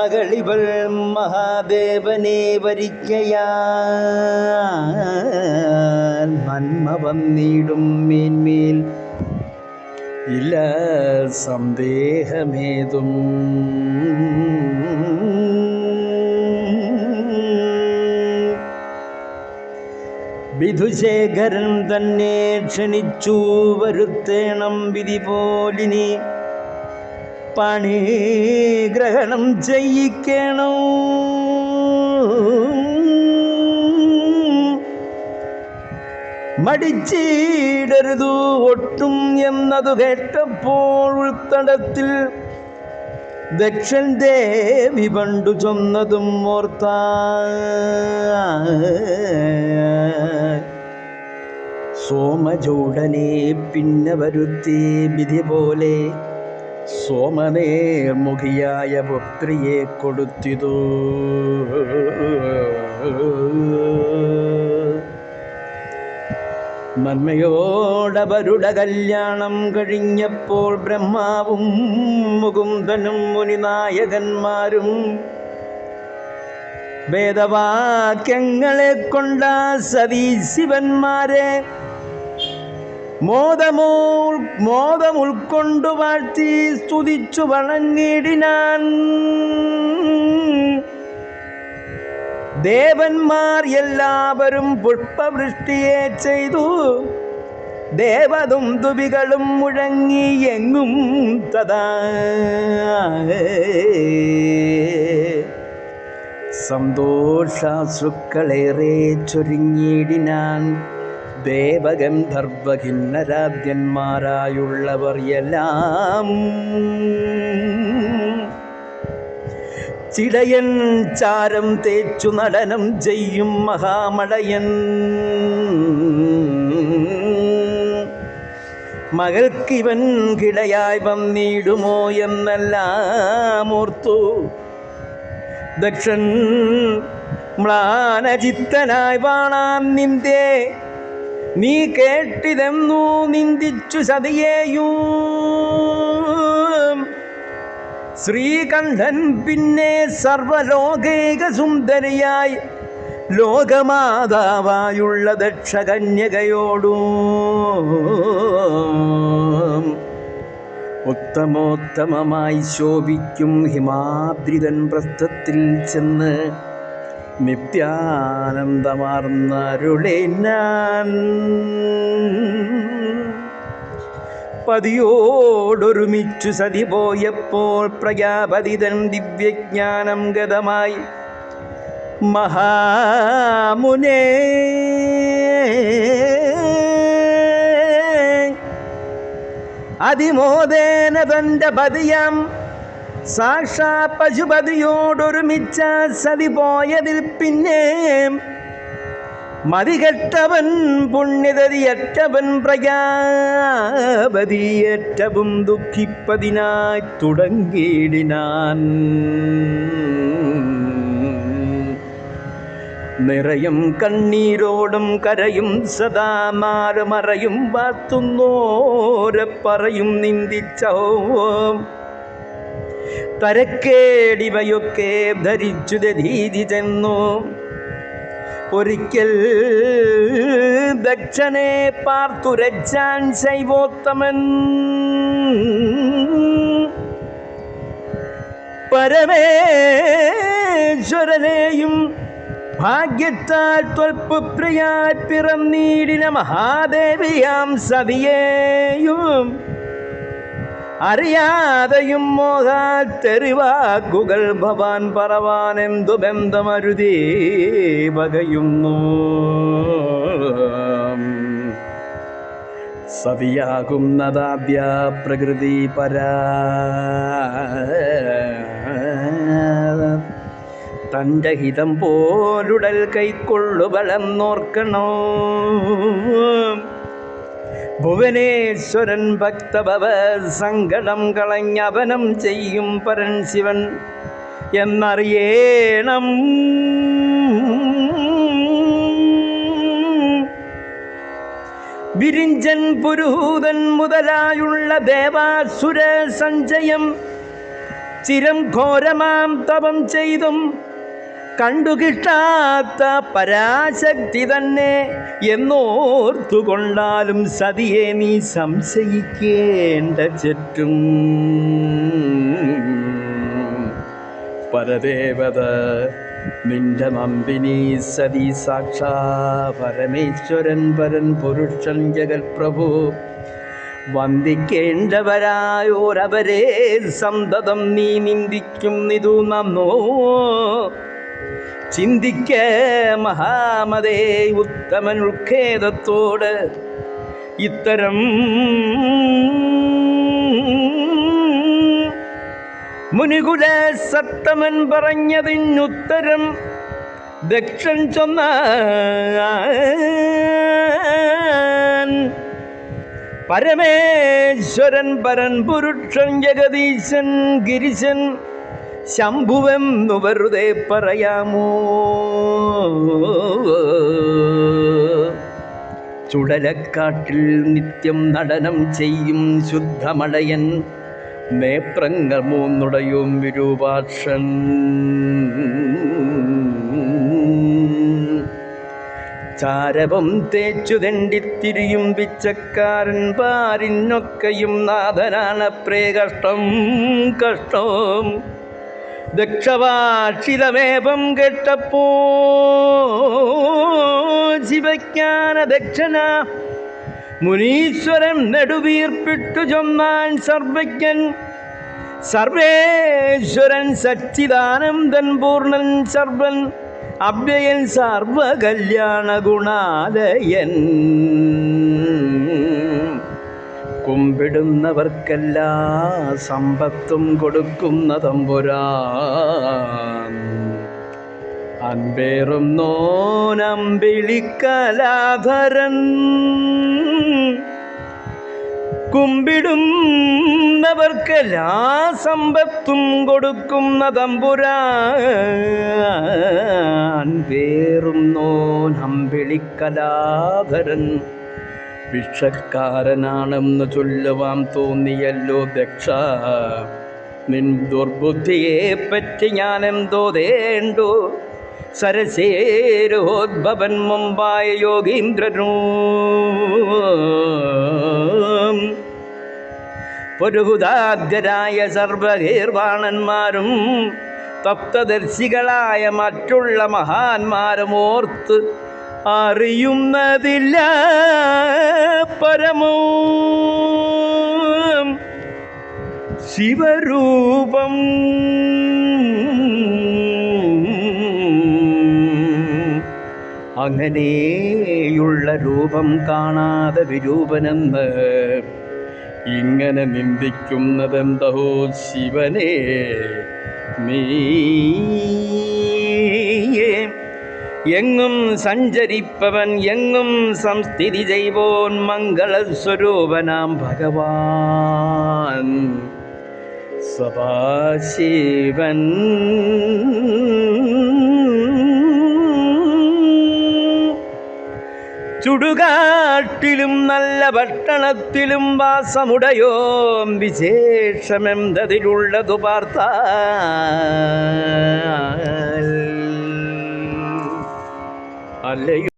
മകളിവൾ മഹാദേവനെ വരിക്കയാൽ നന്മ വന്നിടും മേന്മേൽ ഇല്ല സന്ദേഹമേതും. വിധുശേഖരൻ തന്നെ ക്ഷണിച്ചു വരുത്തേണം വിധി പോലിനി പണിഗ്രഹണം ചെയ്യിക്കണം. മടിച്ചിടരുതു ഒട്ടും എന്നതു കേട്ടപ്പോൾ ഉൾത്തടത്തിൽ ദക്ഷൻ ദേവി പണ്ടു ചൊന്നതും ഓർത്ത സോമചൂടനെ പിന്നെ വരുത്തി വിധി പോലെ സോമനേർമുഖിയായ പുത്രിയെ കൊടുത്തിതു. നന്മയോടവരുടെ കല്യാണം കഴിഞ്ഞപ്പോൾ ബ്രഹ്മാവും മുകുന്ദനും മുനിനായകന്മാരും വേദവാക്യങ്ങളെ കൊണ്ട സതീശിവന്മാരെ മോദമുൾക്കൊണ്ടു വാഴ്ത്തി സ്തുതിച്ചു വണങ്ങിടിനാൻ. ദേവന്മാർ എല്ലാവരും പുഷ്പവൃഷ്ടിയെ ചെയ്തു. ദേവദുന്ദുബികളും മുഴങ്ങി എങ്ങും തഥാ. സന്തോഷാശ്രുക്കളേറെ ചൊരിഞ്ഞിടിനാൻ ദേവഗന്ധർവകിന്നരാദ്യന്മാരായുള്ളവർ എല്ലാം. ചിടയൻ ചാരം തേച്ചു നടനം ചെയ്യും മഹാമടയൻ മകൾക്കിവൻ കിടയായി വന്നിടുമോ എന്നെല്ലാം ഓർത്തു ദക്ഷൻ മ്ലാനചിത്തനായി വാണാൻ നിന്ദേ നീ കേട്ടിതെന്നു നിന്ദിച്ചു സതിയേയും. ശ്രീകണ്ഠൻ പിന്നെ സർവലോകൈക സുന്ദരിയായി ലോകമാതാവായുള്ള ദക്ഷകന്യകയോടും ഉത്തമോത്തമമായി ശോഭിക്കും ഹിമാദ്രിതൻ പ്രസ്ഥത്തിൽ ചെന്ന് നിത്യാനന്ദമാർന്നരുളിനാൻ. പതിയോടൊരുമിച്ചു സതി പോയപ്പോൾ പ്രജാപതിതൻ ദിവ്യജ്ഞാനം ഗതമായി മഹാമുനേ അതിമോദേന തൻ്റെ പതിയാം സാക്ഷാ പശുപതിയോടൊരുമിച്ച സതി പോയതിൽ പിന്നെ മതികെട്ടവൻ പുണ്യതതിയറ്റവൻ പ്രജാപതിയേറ്റവും ദുഃഖിപ്പതിനായി തുടങ്ങിയിടിനാൻ. നിറയും കണ്ണീരോടും കരയും സദാ മാറുമറയും വാർത്തുന്നോരെ പറയും നിന്ദിച്ചോ തരക്കേടിവയൊക്കെ ധരിച്ചു ദധീതി ചെന്നു. ഒരിക്കൽ ദക്ഷനെ പാർത്തുരച്ചാൻ ശൈവോത്തമൻ പരമേശ്വരനെയും ഭാഗ്യത്താൽ ത്വൽപുത്രിയായി പിറന്നീടിന മഹാദേവിയാം സതിയേയും അറിയാതെയും മോഹാത്തെറിവാക്കുകൾ ഭവാൻ പറവാനെന്തു ബന്ധമരുതേ വകയുന്നു. സതിയാകുന്നതാദ്യ പ്രകൃതി പരാ തൻ്റെ ഹിതം പോലുടൽ കൈക്കൊള്ളുവളെന്നോർക്കണോ. ഭുവനേശ്വരൻ ഭക്തഭവ സങ്കടം കളഞ്ഞവനം ചെയ്യും പരൻ ശിവൻ എന്നറിയേണം. വിരിഞ്ചൻ പുരുഹൂതൻ മുതലായുള്ള ദേവാസുര സഞ്ചയം ചിരം ഘോരമാം തപം ചെയ്തും കണ്ടുകിട്ടാത്ത പരാശക്തി തന്നെ എന്നോർത്തുകൊണ്ടാലും സതിയെ നീ സംശയിക്കേണ്ട ചുറ്റും. പരദേവത നിന്റെ നന്ദിനി സതി സാക്ഷാ പരമേശ്വരൻ പരൻ പുരുഷൻ ജഗത്പ്രഭു. വന്ദിക്കേണ്ടവരായോരവരെ സന്തതം നീ നിന്ദിക്കുന്നിതു നന്നോ. ചിന്തിക്ക മഹാമതേ ഉത്തമൻ ഉൾഖേദത്തോട് ഇത്തരം മുനികുല സത്തമൻ പറഞ്ഞതിനുത്തരം ദക്ഷൻ ചൊന്നാൻ. പരമേശ്വരൻ പരൻ പുരുഷൻ ജഗദീശൻ ഗിരിശൻ ശംഭുവെന്നു വെറുതെ പറയാമോ. ചുടലക്കാട്ടിൽ നിത്യം നടനം ചെയ്യും ശുദ്ധമടയൻ നേത്രങ്ങൾ മൂന്നുടയും വിരൂപാക്ഷൻ. ചാരവം തേച്ചു തെണ്ടിത്തിരിയും പിച്ചക്കാരൻ പാരിനൊക്കെയും നാഥനാണ് പ്രേ കഷ്ടം കഷ്ടം. ദക്ഷവാക്ഷിതമേപം കേട്ടപ്പോ ശിവജ്ഞാന ദക്ഷന മുനീശ്വരൻ നെടുവീർപ്പിട്ടു ചൊന്നാൻ സർവജ്ഞൻ സർവേശ്വരൻ സച്ചിദാനന്ദൻ പൂർണ്ണൻ സർവൻ അഭ്യയൻ സർവകല്യാണ ഗുണാലയൻ. കുമ്പിടുന്നവർക്കെല്ലാ സമ്പത്തും കൊടുക്കുന്ന തമ്പുരാൻ. അൻപേറും നോനമ്പിളിക്കലാധരൻ കുമ്പിടുന്നവർക്കെല്ലാ സമ്പത്തും കൊടുക്കുന്ന തമ്പുരാൻ. പേറും നോനമ്പിളിക്കലാധരൻ ഭിക്ഷക്കാരനാണെന്ന് ചൊല്ലുവാൻ തോന്നിയല്ലോ ദക്ഷ. നിൻ ദുർബുദ്ധിയെ പറ്റി ഞാനെന്തോ തേണ്ടു. സരസേരോദ്ഭവൻ മുമ്പായ യോഗീന്ദ്രനോ പുരുഹുദാദ്യരായ സർവകീർവാണന്മാരും തപ്തദർശികളായ മറ്റുള്ള മഹാന്മാരും ഓർത്ത് അറിയുന്നതില്ല പരമോ ശിവരൂപം. അങ്ങനെയുള്ള രൂപം കാണാതെ വിരൂപനെന്ന് ഇങ്ങനെ നിന്ദിക്കുന്നതെന്തോ ശിവനെ നീ. എങ്ങും സഞ്ചരിപ്പവൻ എങ്ങും സംസ്ഥിതി ചെയ്വോൻ മംഗളസ്വരൂപനാം ഭഗവാൻ സദാശിവൻ. ചുടുകാട്ടിലും നല്ല പട്ടണത്തിലും വാസമുടയോ വിശേഷമെന്തതിലുള്ളതു പാർത്താൽ അല്ലയോ.